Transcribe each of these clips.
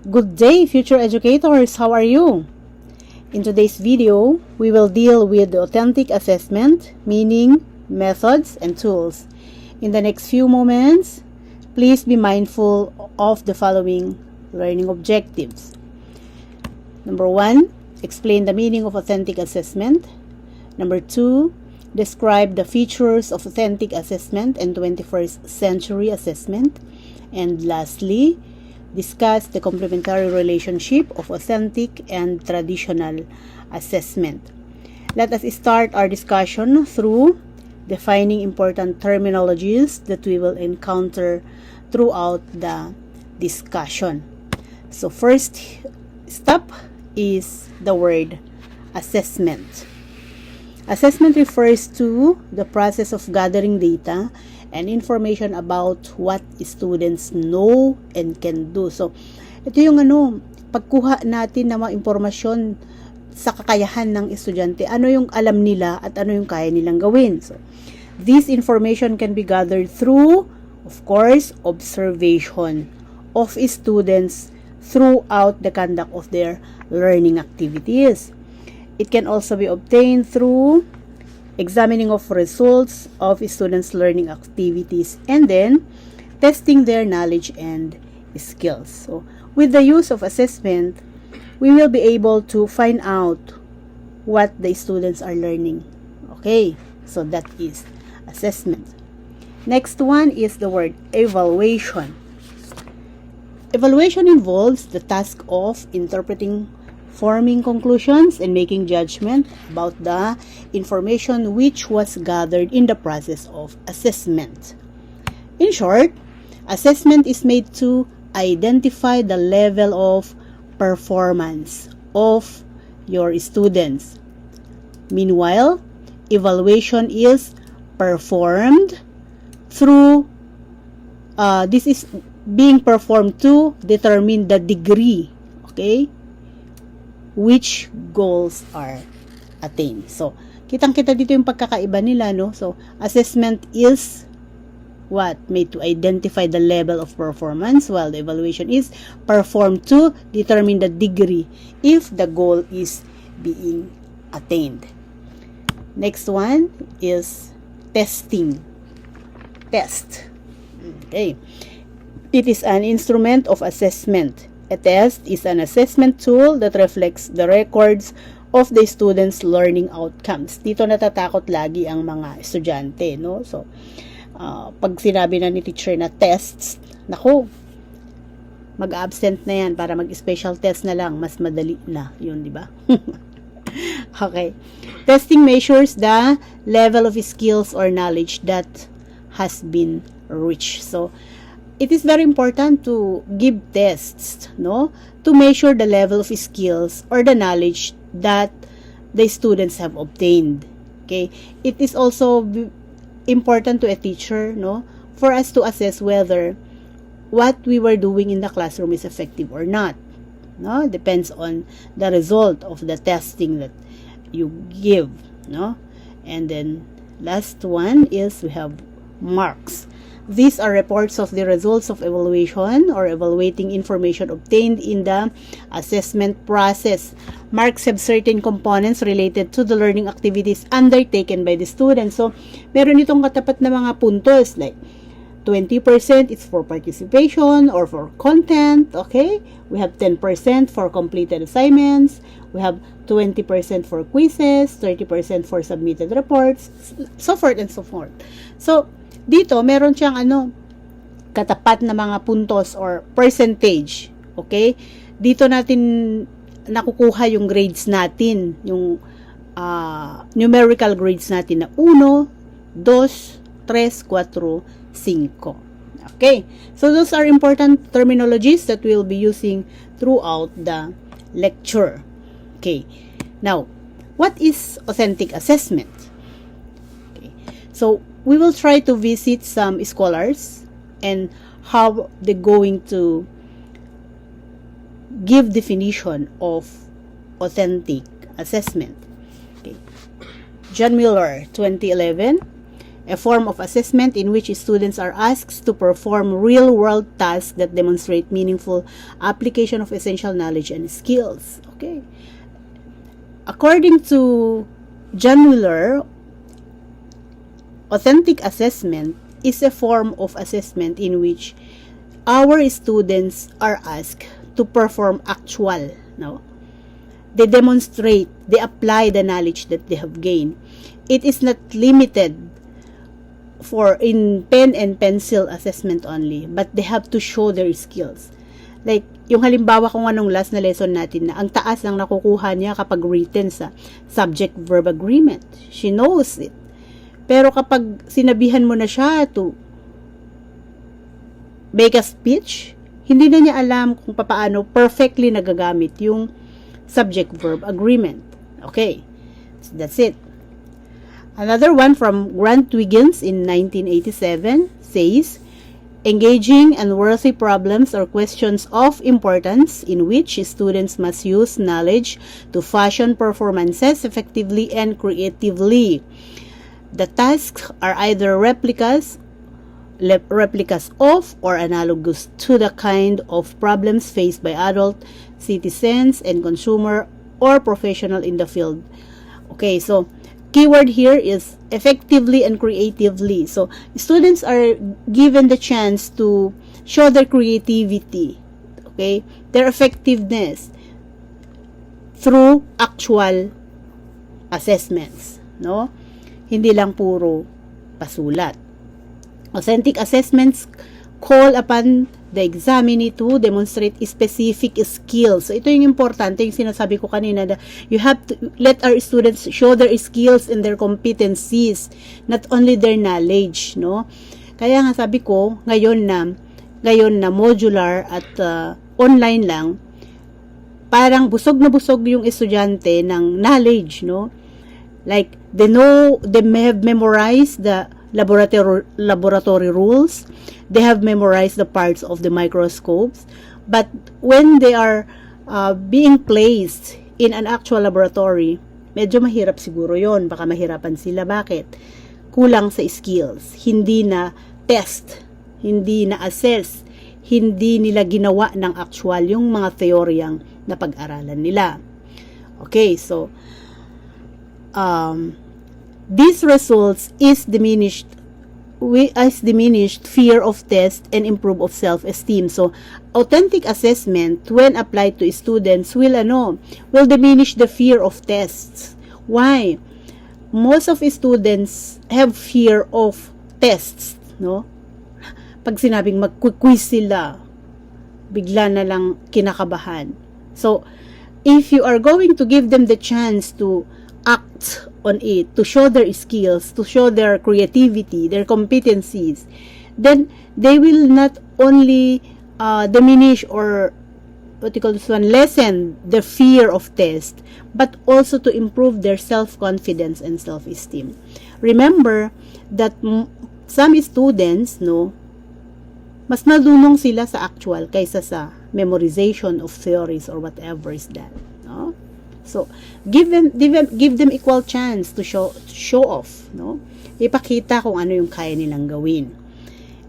Good day, future educators. How are you? In today's video, we will deal with the authentic assessment, meaning, methods, and tools. In the next few moments, please be mindful of the following learning objectives. Number 1, explain the meaning of authentic assessment. Number 2, describe the features of authentic assessment and 21st century assessment. And lastly, discuss the complementary relationship of authentic and traditional assessment. Let us start our discussion through defining important terminologies that we will encounter throughout the discussion. So first step is the word assessment. Assessment refers to the process of gathering data and information about what students know and can do. So, ito yung pagkuha natin ng mga impormasyon sa kakayahan ng estudyante. Ano yung alam nila at ano yung kaya nilang gawin. So, this information can be gathered through, of course, observation of students throughout the conduct of their learning activities. It can also be obtained through examining of results of students' learning activities and then testing their knowledge and skills. So, with the use of assessment, we will be able to find out what the students are learning. Okay, so that is assessment. Next one is the word evaluation. Evaluation involves the task of interpreting, forming conclusions, and making judgment about the information which was gathered in the process of assessment. In short, assessment is made to identify the level of performance of your students. Meanwhile, evaluation is performed through, this is being performed to determine the degree, okay, which goals are attained. So, kitang-kita dito yung pagkakaiba nila, no? So, assessment is what? Made to identify the level of performance, while the evaluation is performed to determine the degree if the goal is being attained. Next one is testing. Test. Okay. It is an instrument of assessment. A test is an assessment tool that reflects the records of the students' learning outcomes. Dito natatakot lagi ang mga estudyante, no? So, pag sinabi na ni teacher na tests, naku, mag-absent na yan para mag-special test na lang. Mas madali na yun, di ba? Okay. Testing measures the level of skills or knowledge that has been reached. So, it is very important to give tests, no, to measure the level of skills or the knowledge that the students have obtained. Okay, it is also important to a teacher, no, for us to assess whether what we were doing in the classroom is effective or not. No, depends on the result of the testing that you give, no. And then last one is we have marks. These are reports of the results of evaluation or evaluating information obtained in the assessment process. Marks have certain components related to the learning activities undertaken by the students. So, meron itong katapat na mga puntos like 20% is for participation or for content, okay? We have 10% for completed assignments. We have 20% for quizzes, 30% for submitted reports, so forth and so forth. So, dito, meron siyang katapat na mga puntos or percentage. Okay? Dito natin nakukuha yung grades natin, yung numerical grades natin na 1, 2, 3, 4, 5. Okay? So, those are important terminologies that we'll be using throughout the lecture. Okay. Now, what is authentic assessment? Okay. So, we will try to visit some scholars and how they're going to give definition of authentic assessment. Okay. John Mueller, 2011, a form of assessment in which students are asked to perform real-world tasks that demonstrate meaningful application of essential knowledge and skills. Okay. According to John Wheeler, authentic assessment is a form of assessment in which our students are asked to perform actual, no? They demonstrate, they apply the knowledge that they have gained. It is not limited for in pen and pencil assessment only, but they have to show their skills. Like, yung halimbawa kung anong last na lesson natin na ang taas lang nakukuha niya kapag written sa subject-verb agreement. She knows it. Pero kapag sinabihan mo na siya to make a speech, hindi na niya alam kung paano perfectly nagagamit yung subject-verb agreement. Okay, so that's it. Another one from Wiggins in 1987 says, engaging in worthy problems or questions of importance in which students must use knowledge to fashion performances effectively and creatively. The tasks are either replicas of or analogous to the kind of problems faced by adult citizens and consumer or professional in the field. Okay, so keyword here is effectively and creatively. So students are given the chance to show their creativity, okay, their effectiveness through actual assessments, no? Hindi lang puro pasulat. Authentic assessments call upon the examinee to demonstrate specific skills. So, ito yung importante, yung sinasabi ko kanina, na you have to let our students show their skills and their competencies, not only their knowledge, no? Kaya nga sabi ko, ngayon na modular at online lang, parang busog na busog yung estudyante ng knowledge, no? Like, they have memorized the laboratory rules. They have memorized the parts of the microscopes. But when they are being placed in an actual laboratory, medyo mahirap siguro yon. Baka mahirapan sila. Bakit? Kulang sa skills. Hindi na test. Hindi na assess. Hindi nila ginawa ng actual yung mga teoryang na pag-aralan nila. Okay, so these results is diminished fear of test and improve of self-esteem. So, authentic assessment when applied to students will diminish the fear of tests. Why? Most of students have fear of tests, no? Pag sinabing mag-quiz sila, bigla na lang kinakabahan. So, if you are going to give them the chance to act on it, to show their skills, to show their creativity, their competencies, then they will not only diminish or lessen the fear of test, but also to improve their self-confidence and self-esteem. Remember that some students, no, mas nadunong sila sa actual kaysa sa memorization of theories or whatever is that, no? So, give them equal chance to show off, no? Ipakita kung ano yung kaya nilang gawin.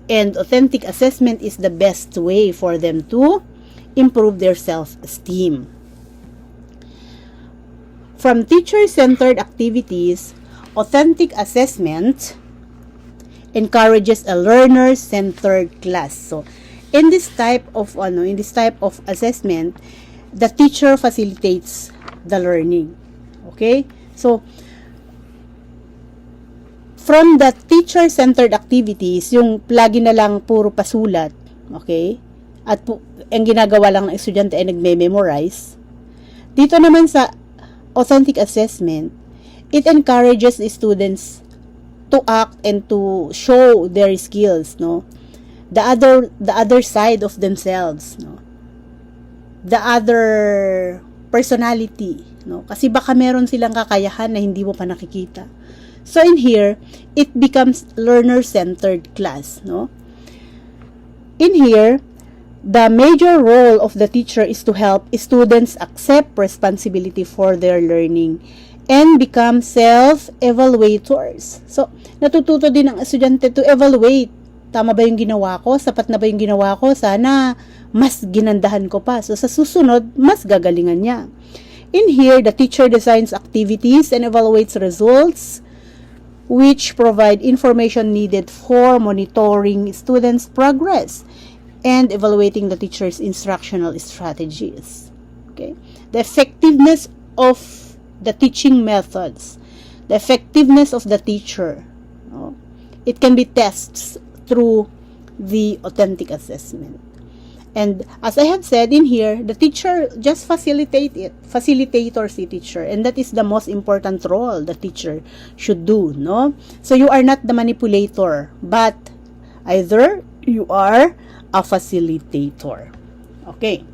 And authentic assessment is the best way for them to improve their self-esteem. From teacher-centered activities, authentic assessment encourages a learner-centered class. So, in this type of assessment, the teacher facilitates the learning. Okay? So, from the teacher-centered activities, yung lagi na lang puro pasulat, okay? At ang ginagawa lang ng estudyante ay nagme-memorize. Dito naman sa authentic assessment, it encourages the students to act and to show their skills, no? The other side of themselves, no? The other personality, no? Kasi baka meron silang kakayahan na hindi mo pa nakikita. So in here, it becomes learner-centered class, no? In here, the major role of the teacher is to help students accept responsibility for their learning and become self-evaluators. So, natututo din ang estudyante to evaluate. Tama ba yung ginawa ko? Sapat na ba yung ginawa ko? Sana mas ginandahan ko pa. So, sa susunod, mas gagalingan niya. In here, the teacher designs activities and evaluates results which provide information needed for monitoring students' progress and evaluating the teacher's instructional strategies. Okay? The effectiveness of the teaching methods, the effectiveness of the teacher, no? It can be tested through the authentic assessment. And as I have said in here, the teacher just facilitate it, facilitators the teacher, and that is the most important role the teacher should do, no? So you are not the manipulator, but either you are a facilitator. Okay.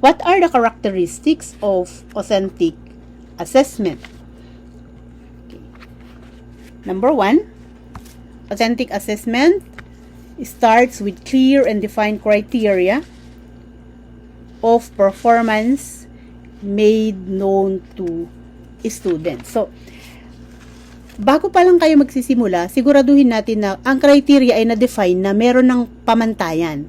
What are the characteristics of authentic assessment? Okay. Number 1, authentic assessment starts with clear and defined criteria of performance made known to students. So, bago pa lang kayo magsisimula, siguraduhin natin na ang criteria ay na-define na meron ng pamantayan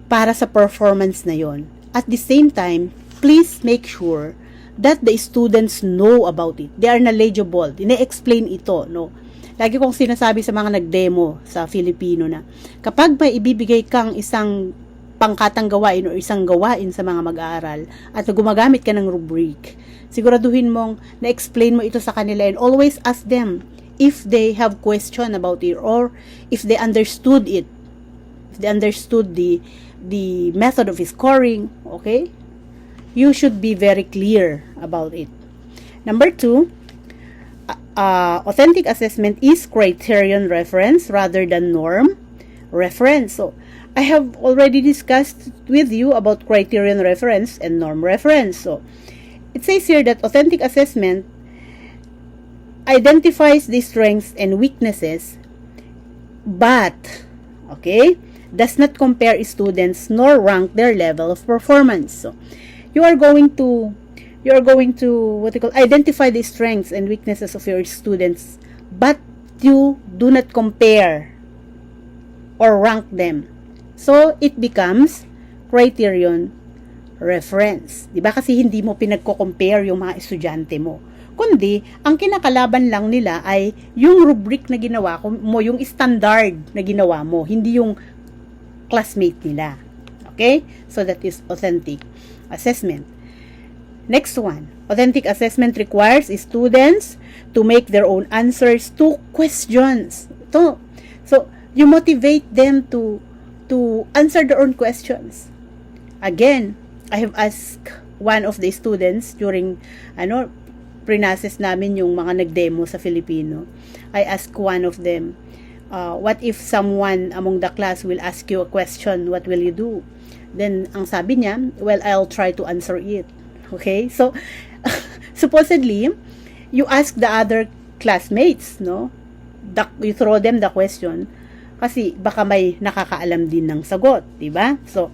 para sa performance na yon. At the same time, please make sure that the students know about it. They are knowledgeable. Ine-explain ito, no? Lagi kong sinasabi sa mga nag-demo sa Filipino na kapag may ibibigay kang isang pangkatang gawain o isang gawain sa mga mag-aaral at gumagamit ka ng rubric, siguraduhin mong na-explain mo ito sa kanila and always ask them if they have question about it or if they understood it. If they understood the method of scoring, okay? You should be very clear about it. Number 2, authentic assessment is criterion reference rather than norm reference. So, I have already discussed with you about criterion reference and norm reference. So, it says here that authentic assessment identifies the strengths and weaknesses, but, okay, does not compare students nor rank their level of performance. So, you are going to identify the strengths and weaknesses of your students, but you do not compare or rank them. So, it becomes criterion reference. Diba? Kasi hindi mo pinagko-compare yung mga estudyante mo. Kundi, ang kinakalaban lang nila ay yung rubric na ginawa mo, yung standard na ginawa mo, hindi yung classmate nila. Okay? So, that is authentic assessment. Next one. Authentic assessment requires students to make their own answers to questions. So, you motivate them to answer their own questions. Again, I have asked one of the students during, pre-process namin yung mga nag-demo sa Filipino. I asked one of them, what if someone among the class will ask you a question, what will you do? Then, ang sabi niya, well, I'll try to answer it. Okay? So, supposedly, you ask the other classmates, no? You throw them the question kasi baka may nakakaalam din ng sagot, diba? So,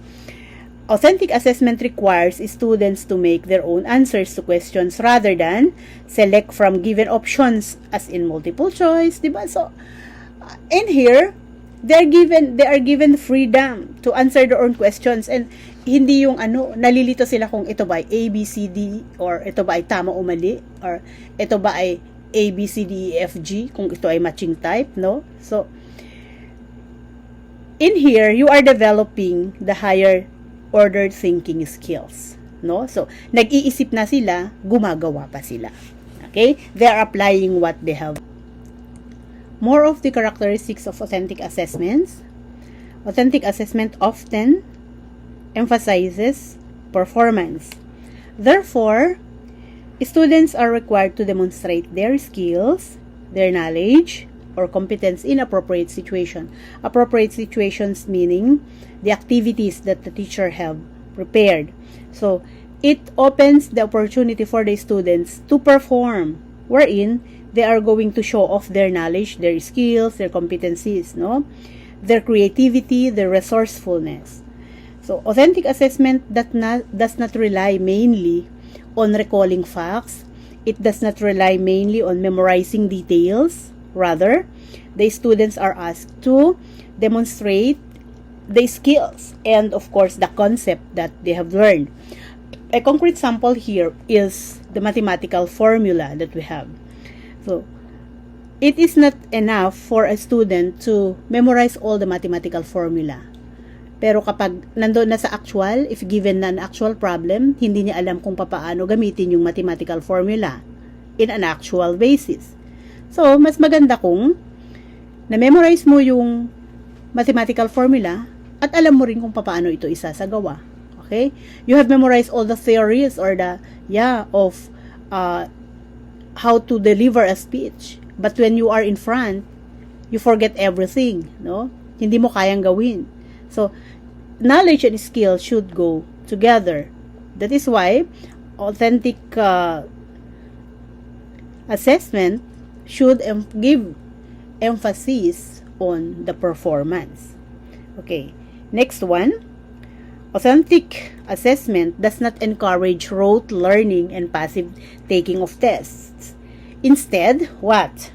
authentic assessment requires students to make their own answers to questions rather than select from given options as in multiple choice, diba? So, in here, they are given freedom to answer their own questions and hindi yung nalilito sila kung ito ba ay A, B, C, D or ito ba ay tama o mali or ito ba ay A, B, C, D, E, F, G kung ito ay matching type, no? So, in here, you are developing the higher order thinking skills, no? So, nag-iisip na sila, gumagawa pa sila. Okay? They are applying what they have. More of the characteristics of authentic assessments. Authentic assessment often emphasizes performance. Therefore, students are required to demonstrate their skills, their knowledge, or competence in appropriate situation. Appropriate situations meaning the activities that the teacher have prepared. So, it opens the opportunity for the students to perform, wherein they are going to show off their knowledge, their skills, their competencies, no? Their creativity, their resourcefulness. So, authentic assessment does not rely mainly on recalling facts. It does not rely mainly on memorizing details. Rather, the students are asked to demonstrate the skills and, of course, the concept that they have learned. A concrete sample here is the mathematical formula that we have. So, it is not enough for a student to memorize all the mathematical formula. Pero kapag nandoon na sa actual, if given na an actual problem, hindi niya alam kung paano gamitin yung mathematical formula in an actual basis. So, mas maganda kung na-memorize mo yung mathematical formula at alam mo rin kung paano ito isasagawa. Okay? You have memorized all the theories or of how to deliver a speech. But when you are in front, you forget everything, no? Hindi mo kayang gawin. So, knowledge and skill should go together. That is why authentic assessment should give emphasis on the performance. Okay, next one. Authentic assessment does not encourage rote learning and passive taking of tests. Instead, what?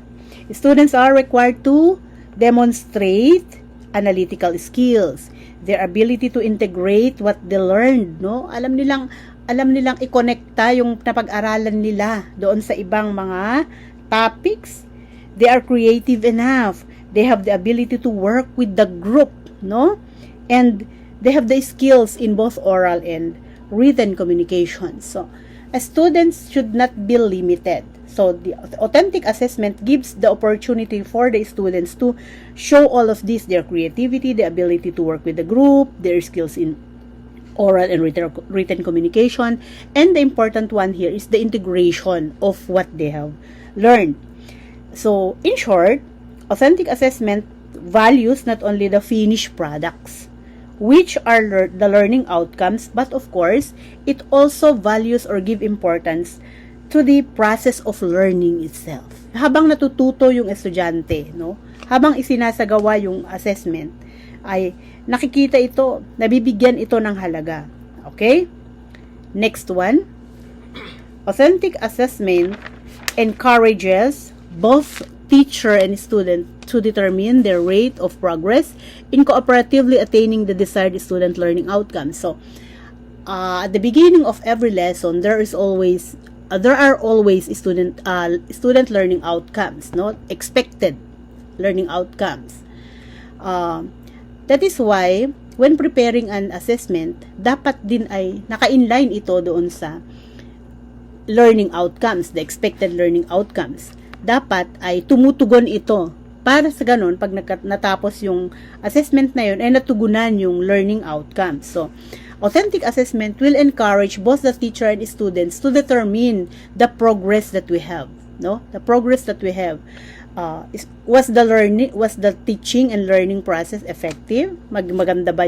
Students are required to demonstrate analytical skills, their ability to integrate what they learned, no? Alam nilang i-connecta yung napag-aralan nila doon sa ibang mga topics. They are creative enough. They have the ability to work with the group, no? And they have the skills in both oral and written communication. So, students should not be limited. So, the authentic assessment gives the opportunity for the students to show all of this, their creativity, the ability to work with the group, their skills in oral and written communication, and the important one here is the integration of what they have learned. So, in short, authentic assessment values not only the finished products, which are the learning outcomes, but of course, it also values or give importance to the process of learning itself. Habang natututo yung estudyante, no? Habang isinasagawa yung assessment, ay nakikita ito, nabibigyan ito ng halaga. Okay? Next one. Authentic assessment encourages both teacher and student to determine their rate of progress in cooperatively attaining the desired student learning outcomes. So, at the beginning of every lesson, there are always student learning outcomes, no? Expected learning outcomes. That is why when preparing an assessment, dapat din ay naka-inline ito doon sa learning outcomes, the expected learning outcomes. Dapat ay tumutugon ito para sa ganun, pag natapos yung assessment na yun, ay natugunan yung learning outcomes. So, authentic assessment will encourage both the teacher and students to determine the progress that we have, no? The progress that we have. Was the teaching and learning process effective? Maganda ba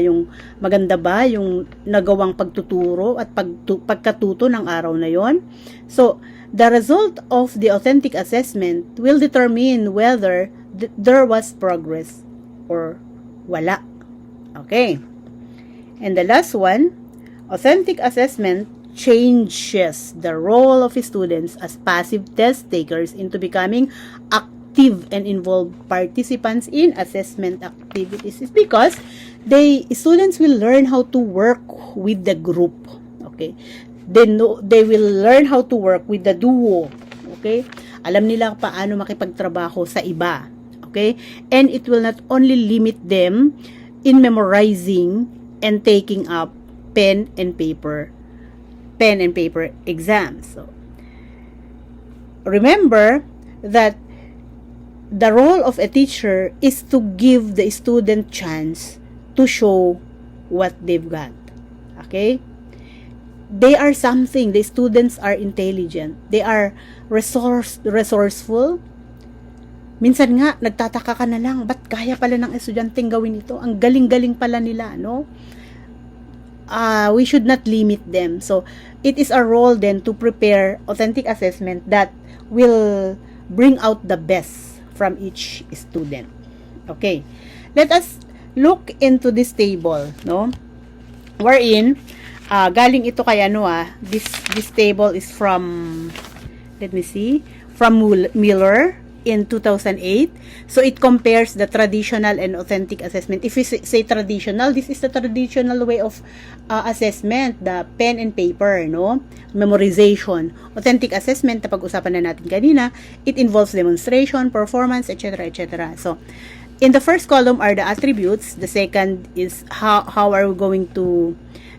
yung nagawang pagtuturo at pagkatuto ng araw na yon? So, the result of the authentic assessment will determine whether there was progress or wala. Okay. And the last one, authentic assessment changes the role of students as passive test takers into becoming active and involved participants in assessment activities. It's because students will learn how to work with the group. Okay? They will learn how to work with the duo. Okay? Alam nila paano makipagtrabaho sa iba. Okay? And it will not only limit them in memorizing and taking up pen and paper exams. So, remember that the role of a teacher is to give the student chance to show what they've got. Okay? They are something. The students are intelligent. They are resourceful. Minsan nga, nagtataka ka na lang, ba't kaya pala ng estudyanteng gawin ito? Ang galing-galing pala nila, no? We should not limit them. So, it is our role then to prepare authentic assessment that will bring out the best from each student. Okay. Let us look into this table, no? Wherein, galing ito kay this table is from let me see, from Miller in 2008. So it compares the traditional and authentic assessment. If we say traditional, this is the traditional way of assessment, the pen and paper, no? Memorization. Authentic assessment, napag-usapan na natin kanina, it involves demonstration, performance, etc., etc. So, in the first column are the attributes. The second is how are we going to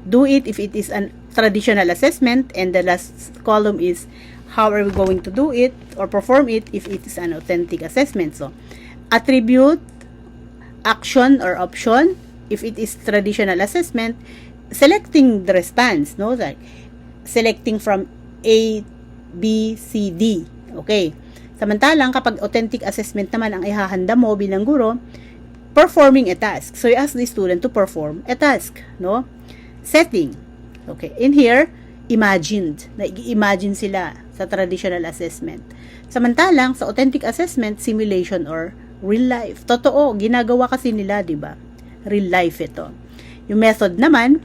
do it if it is a traditional assessment, and the last column is how are we going to do it or perform it if it is an authentic assessment. So, attribute, action or option, if it is traditional assessment, selecting the response, no? Like, selecting from A, B, C, D. Okay. Samantalang, kapag authentic assessment naman ang ihahanda mo bilang guro, performing a task. So, you ask the student to perform a task, no? Setting. Okay. In here, imagined. Nag-imagine sila sa traditional assessment. Samantalang, sa authentic assessment, simulation or real life. Totoo, ginagawa kasi nila, di ba? Real life ito. Yung method naman,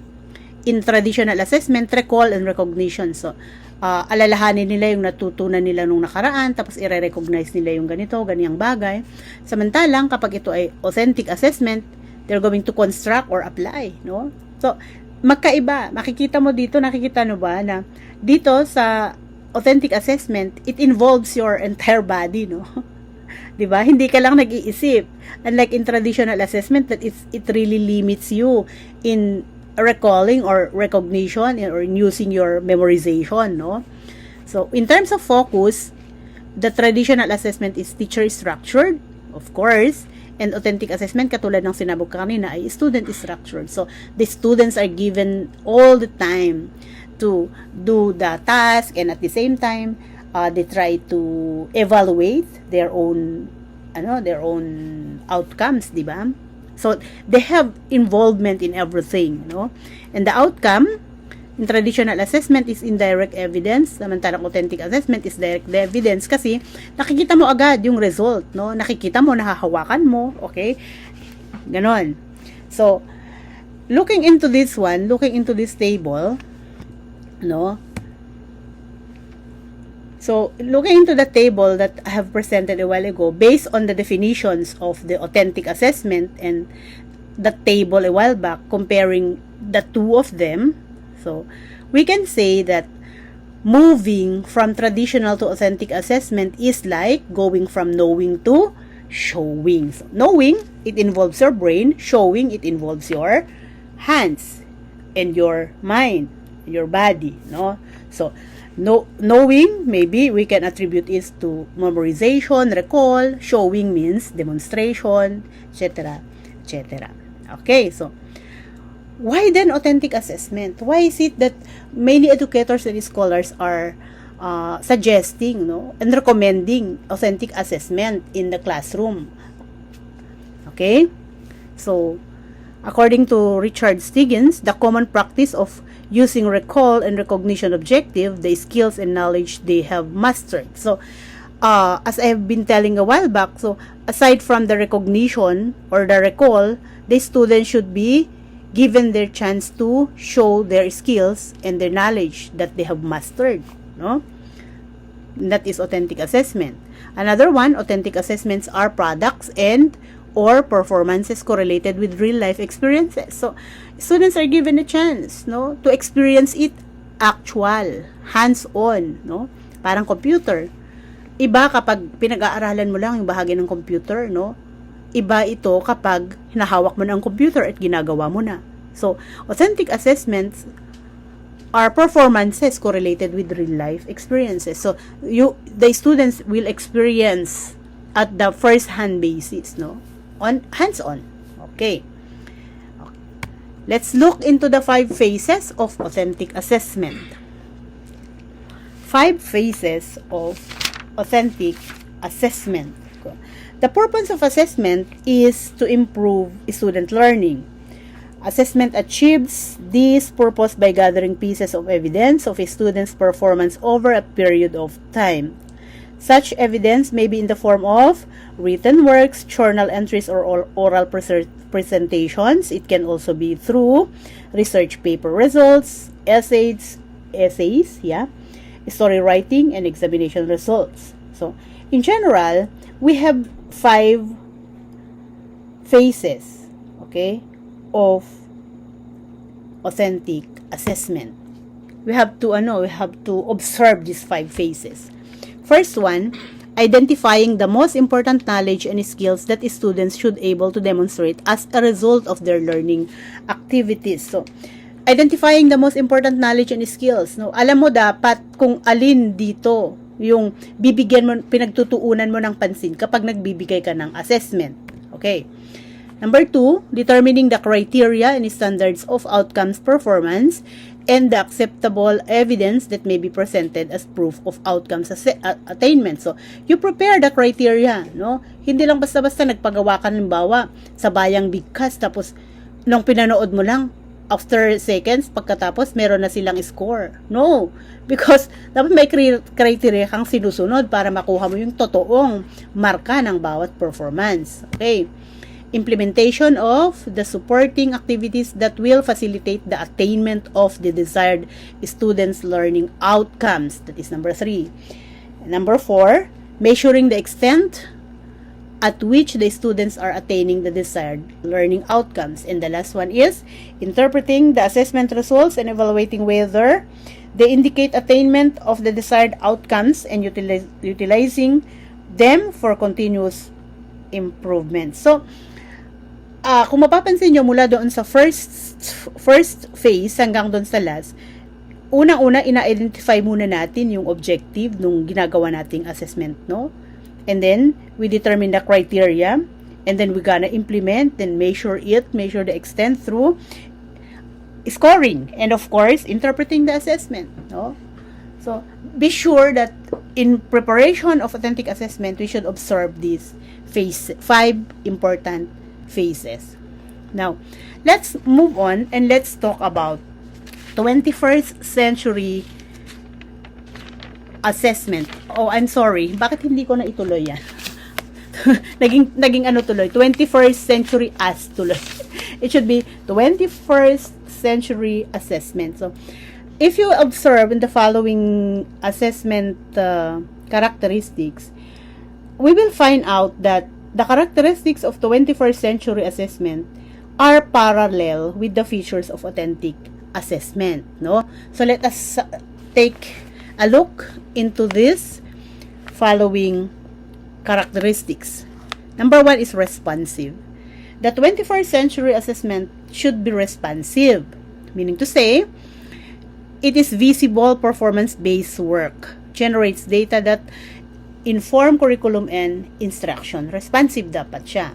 in traditional assessment, recall and recognition. So, alalahanin nila yung natutunan nila nung nakaraan, tapos i-recognize nila yung ganito, ganiyang bagay. Samantalang, kapag ito ay authentic assessment, they're going to construct or apply, no? So, magkaiba. Makikita mo dito, nakikita mo ba na dito sa authentic assessment, it involves your entire body, no? 'Di ba? Hindi ka lang nag-iisip. Unlike in traditional assessment that it really limits you in recalling or recognition or in using your memorization, no? So, in terms of focus, the traditional assessment is teacher structured, of course, and authentic assessment, katulad ng sinabi ko kanina, ay student structured. So, the students are given all the time to do the task, and at the same time, they try to evaluate their own outcomes, di ba? So, they have involvement in everything, no? And the outcome in traditional assessment is indirect evidence, samantalang authentic assessment is direct evidence kasi nakikita mo agad yung result, no? Nakikita mo, nahahawakan mo, okay? Ganon. So, looking into this table, no? So, looking into the table that I have presented a while ago, based on the definitions of the authentic assessment and the table a while back, comparing the two of them, so we can say that moving from traditional to authentic assessment is like going from knowing to showing. So, knowing, it involves your brain. Showing, it involves your hands and your mind, your body, no? So, knowing, maybe we can attribute it to memorization, recall. Showing means demonstration, etc., etc. Okay, so why then authentic assessment? Why is it that many educators and scholars are suggesting, no, and recommending authentic assessment in the classroom? Okay, so according to Richard Wiggins, the common practice of using recall and recognition objective, the skills and knowledge they have mastered. So, as I have been telling a while back, so aside from the recognition or the recall, the students should be given their chance to show their skills and their knowledge that they have mastered, no? That is authentic assessment. Another one, authentic assessments are products and or performances correlated with real life experiences. So, students are given a chance, no, to experience it actual, hands-on, no? Parang computer. Iba kapag pinag-aaralan mo lang yung bahagi ng computer, no? Iba ito kapag hinahawak mo na ang computer at ginagawa mo na. So, authentic assessments are performances correlated with real life experiences. So, the students will experience at the first-hand basis, no? On hands-on. Okay. Let's look into the 5 phases of authentic assessment. 5 phases of authentic assessment. The purpose of assessment is to improve student learning. Assessment achieves this purpose by gathering pieces of evidence of a student's performance over a period of time. Such evidence may be in the form of written works, journal entries, or oral presentations. It can also be through research paper results, essays, story writing, and examination results. So, in general, we have 5 phases, okay, of authentic assessment. We have to observe these 5 phases. First one, identifying the most important knowledge and skills that students should able to demonstrate as a result of their learning activities. So, identifying the most important knowledge and skills. No, alam mo dapat kung alin dito yung bibigyan mo, pinagtutuunan mo ng pansin kapag nagbibigay ka ng assessment. Okay. Number 2, determining the criteria and standards of outcomes performance and the acceptable evidence that may be presented as proof of outcomes attainment. So, you prepare the criteria, no? Hindi lang basta-basta nagpagawa ka, halimbawa, sa bayang bigkas, tapos nung pinanood mo lang, after seconds, pagkatapos, meron na silang score. No. Because, dapat may criteria kang sinusunod para makuha mo yung totoong marka ng bawat performance. Okay. Implementation of the supporting activities that will facilitate the attainment of the desired students' learning outcomes. That is number 3. Number 4, measuring the extent at which the students are attaining the desired learning outcomes. And the last one is interpreting the assessment results and evaluating whether they indicate attainment of the desired outcomes and utilizing them for continuous improvement. So, kung mapapansin nyo mula doon sa first phase hanggang doon sa last, unang-una ina-identify muna natin yung objective nung ginagawa nating assessment, no? And then we determine the criteria, and then we gonna implement, then measure the extent through scoring, and of course interpreting the assessment, no? So be sure that in preparation of authentic assessment, we should observe these 5 important phases. Now, let's move on and let's talk about 21st century assessment. Oh, I'm sorry. Bakit hindi ko na ituloy yan? naging ano tuloy? 21st century as tuloy. It should be 21st century assessment. So, if you observe in the following assessment characteristics, we will find out that the characteristics of 21st century assessment are parallel with the features of authentic assessment, no? So let us take a look into this following characteristics. Number 1 is responsive. The 21st century assessment should be responsive, meaning to say, it is visible performance-based work, generates data that inform curriculum and instruction. Responsive dapat siya.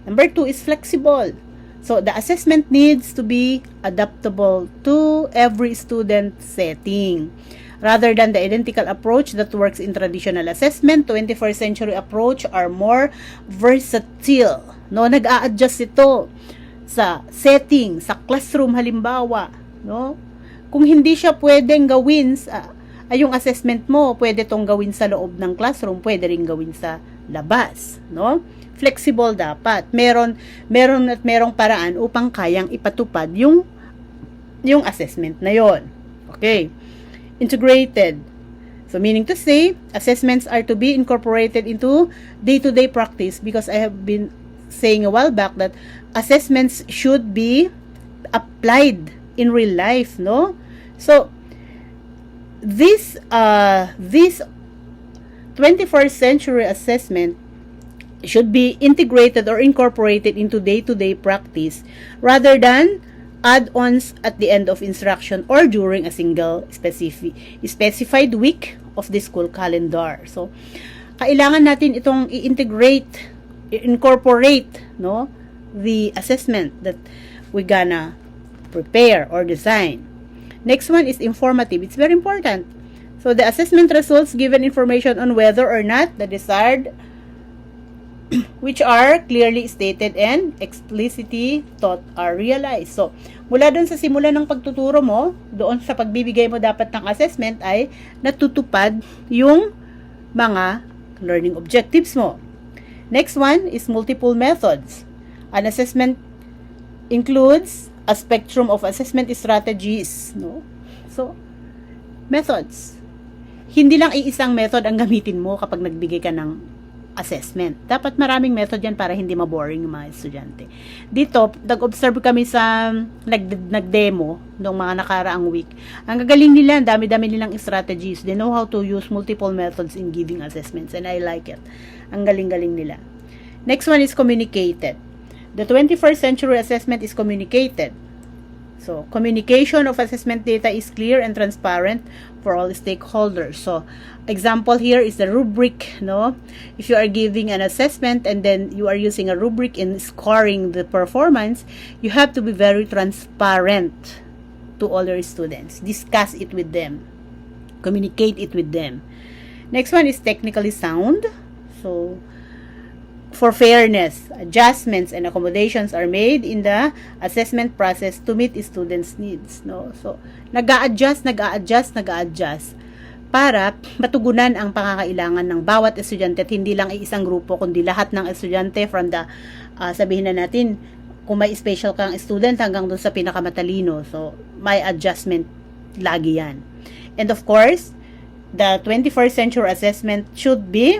Number 2 is flexible. So, the assessment needs to be adaptable to every student setting. Rather than the identical approach that works in traditional assessment, 21st century approach are more versatile. No, nag-a-adjust ito sa setting, sa classroom halimbawa, no? Kung hindi siya pwedeng gawin yung assessment mo, pwede tong gawin sa loob ng classroom, pwede rin gawin sa labas, no? Flexible dapat. Merong paraan upang kayang ipatupad yung assessment na yon. Okay. Integrated. So, meaning to say, assessments are to be incorporated into day-to-day practice, because I have been saying a while back that assessments should be applied in real life, no? So, this 21st century assessment should be integrated or incorporated into day-to-day practice rather than add-ons at the end of instruction or during a single specified week of the school calendar. So, kailangan natin itong incorporate, no, the assessment that we gonna prepare or design. Next one is informative. It's very important. So, the assessment results given information on whether or not the desired, which are clearly stated and explicitly taught are realized. So, mula doon sa simula ng pagtuturo mo, doon sa pagbibigay mo dapat ng assessment ay natutupad yung mga learning objectives mo. Next one is multiple methods. An assessment includes a spectrum of assessment strategies, no? So, methods. hindi lang iisang method ang gamitin mo kapag nagbigay ka ng assessment. Dapat maraming method yan para hindi maboring yung mga estudyante. Dito, nag-observe kami sa nag-demo noong mga nakaraang week. Ang gagaling nila, dami-dami nilang strategies. They know how to use multiple methods in giving assessments and I like it. Ang galing-galing nila. Next one is communicated. The 21st century assessment is communicated. So, communication of assessment data is clear and transparent for all stakeholders. So, example here is the rubric, no? If you are giving an assessment and then you are using a rubric in scoring the performance, you have to be very transparent to all your students. Discuss it with them. Communicate it with them. Next one is technically sound. So, for fairness, adjustments and accommodations are made in the assessment process to meet students' needs, no? So, nag-a-adjust para matugunan ang pangangailangan ng bawat estudyante at hindi lang isang grupo kundi lahat ng estudyante from the sabihin na natin kung may special kang student hanggang doon sa pinakamatalino. So, may adjustment lagi yan. And of course, the 21st century assessment should be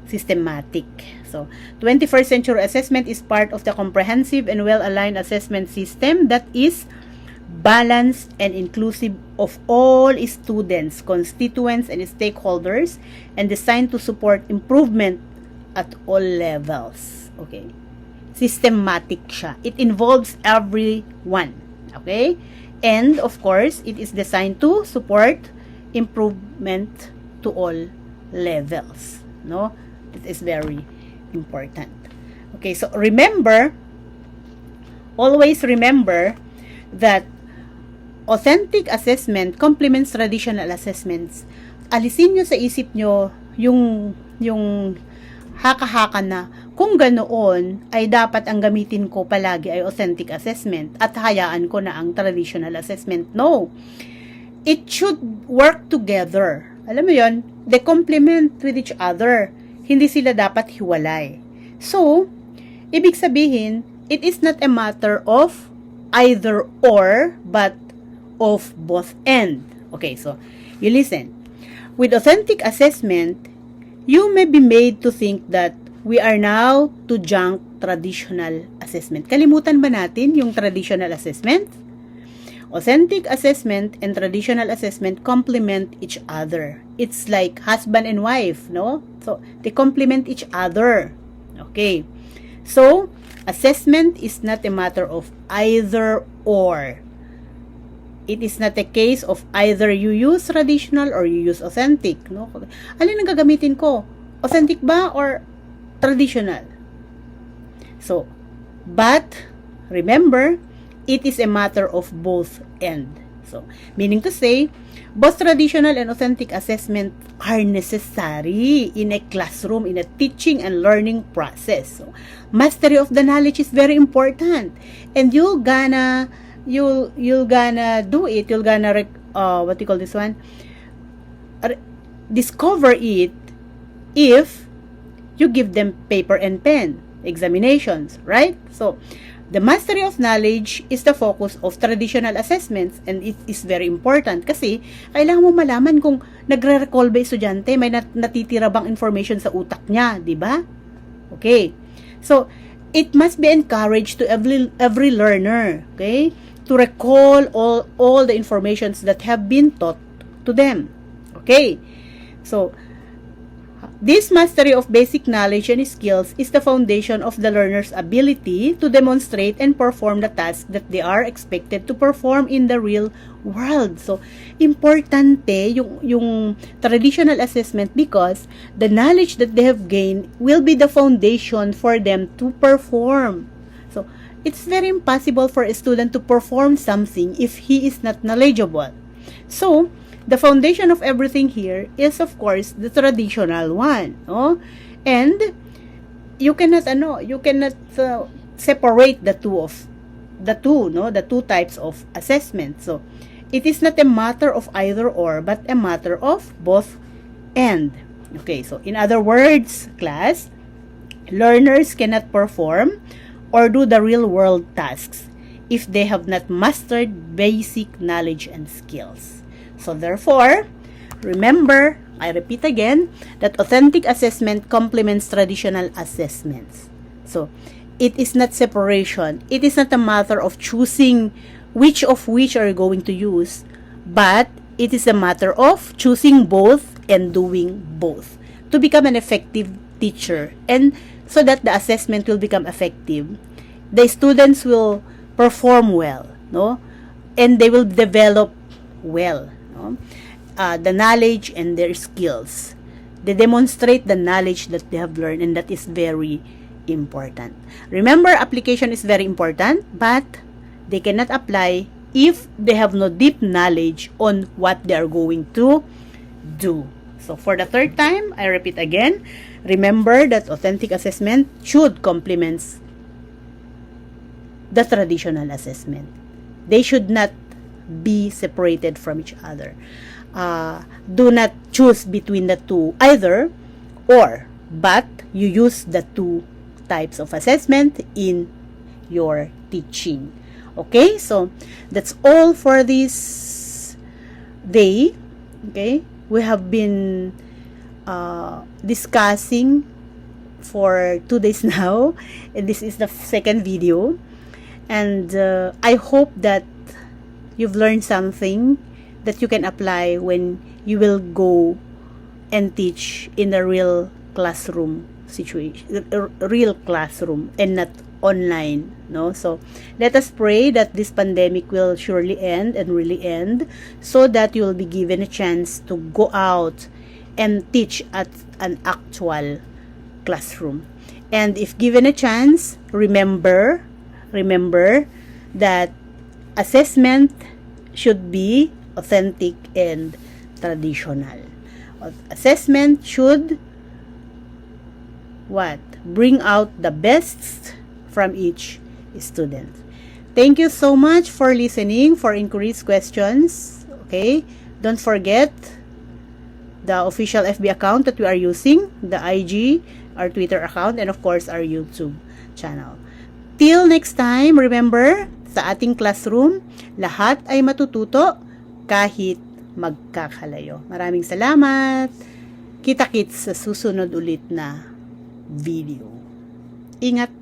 systematic. So, 21st century assessment is part of the comprehensive and well-aligned assessment system that is balanced and inclusive of all students, constituents, and stakeholders and designed to support improvement at all levels. Okay? Systematic siya. It involves everyone. Okay? And, of course, it is designed to support improvement to all levels. No? It is very important. Okay, so always remember that authentic assessment complements traditional assessments. Alisin nyo sa isip nyo yung haka-haka na kung ganoon ay dapat ang gamitin ko palagi ay authentic assessment at hayaan ko na ang traditional assessment. No. It should work together. Alam mo yon, they complement with each other. Hindi sila dapat hiwalay. So, ibig sabihin, it is not a matter of either or, but of both and. Okay, so, you listen. With authentic assessment, you may be made to think that we are now to junk traditional assessment. Kalimutan ba natin yung traditional assessment? Authentic assessment and traditional assessment complement each other. It's like husband and wife, no? So, they complement each other. Okay. So, assessment is not a matter of either or. It is not a case of either you use traditional or you use authentic, no? Alin ang gagamitin ko? Authentic ba or traditional? So, but remember, it is a matter of both and. So, meaning to say, both traditional and authentic assessment are necessary in a classroom, in a teaching and learning process. So, mastery of the knowledge is very important. And you're gonna do it. You're gonna, what do you call this one? Discover it if you give them paper and pen examinations, right? So, the mastery of knowledge is the focus of traditional assessments and it is very important kasi kailangan mo malaman kung nagre-recall ba estudyante, may natitira bang information sa utak niya, di ba? Okay. So, it must be encouraged to every learner, okay, to recall all the informations that have been taught to them. Okay. So, this mastery of basic knowledge and skills is the foundation of the learner's ability to demonstrate and perform the tasks that they are expected to perform in the real world. So, importante yung traditional assessment because the knowledge that they have gained will be the foundation for them to perform. So, it's very impossible for a student to perform something if he is not knowledgeable. So, the foundation of everything here is of course the traditional one, no? And you cannot separate the two types of assessment. So it is not a matter of either or but a matter of both and. Okay, so in other words, class, learners cannot perform or do the real world tasks if they have not mastered basic knowledge and skills. So therefore, Remember, I repeat again, that authentic assessment complements traditional assessments. So, it is not separation. It is not a matter of choosing which of which are you going to use, but it is a matter of choosing both and doing both to become an effective teacher, and so that the assessment will become effective. The students will perform well, no? And they will develop well, no? The knowledge and their skills. They demonstrate the knowledge that they have learned, and that is very important. Remember, application is very important, but they cannot apply if they have no deep knowledge on what they are going to do. So for the third time, I repeat again, remember that authentic assessment should complement the traditional assessment. They should not be separated from each other. Do not choose between the two either or, but you use the two types of assessment in your teaching. Okay, so that's all for this day. Okay, we have been discussing for 2 days now, and this is the second video, and I hope that you've learned something that you can apply when you will go and teach in a real classroom situation, a real classroom, and not online, no? So let us pray that this pandemic will surely end and really end, so that you will be given a chance to go out and teach at an actual classroom. And if given a chance, remember that assessment should be authentic and traditional. Assessment should bring out the best from each student. Thank you so much for listening. For inquiries, questions, okay, don't forget the official FB account that we are using, the IG, our Twitter account, and of course our YouTube channel. Till next time, remember, sa ating classroom, lahat ay matututo kahit magkakalayo. Maraming salamat. Kita-kits sa susunod ulit na video. Ingat!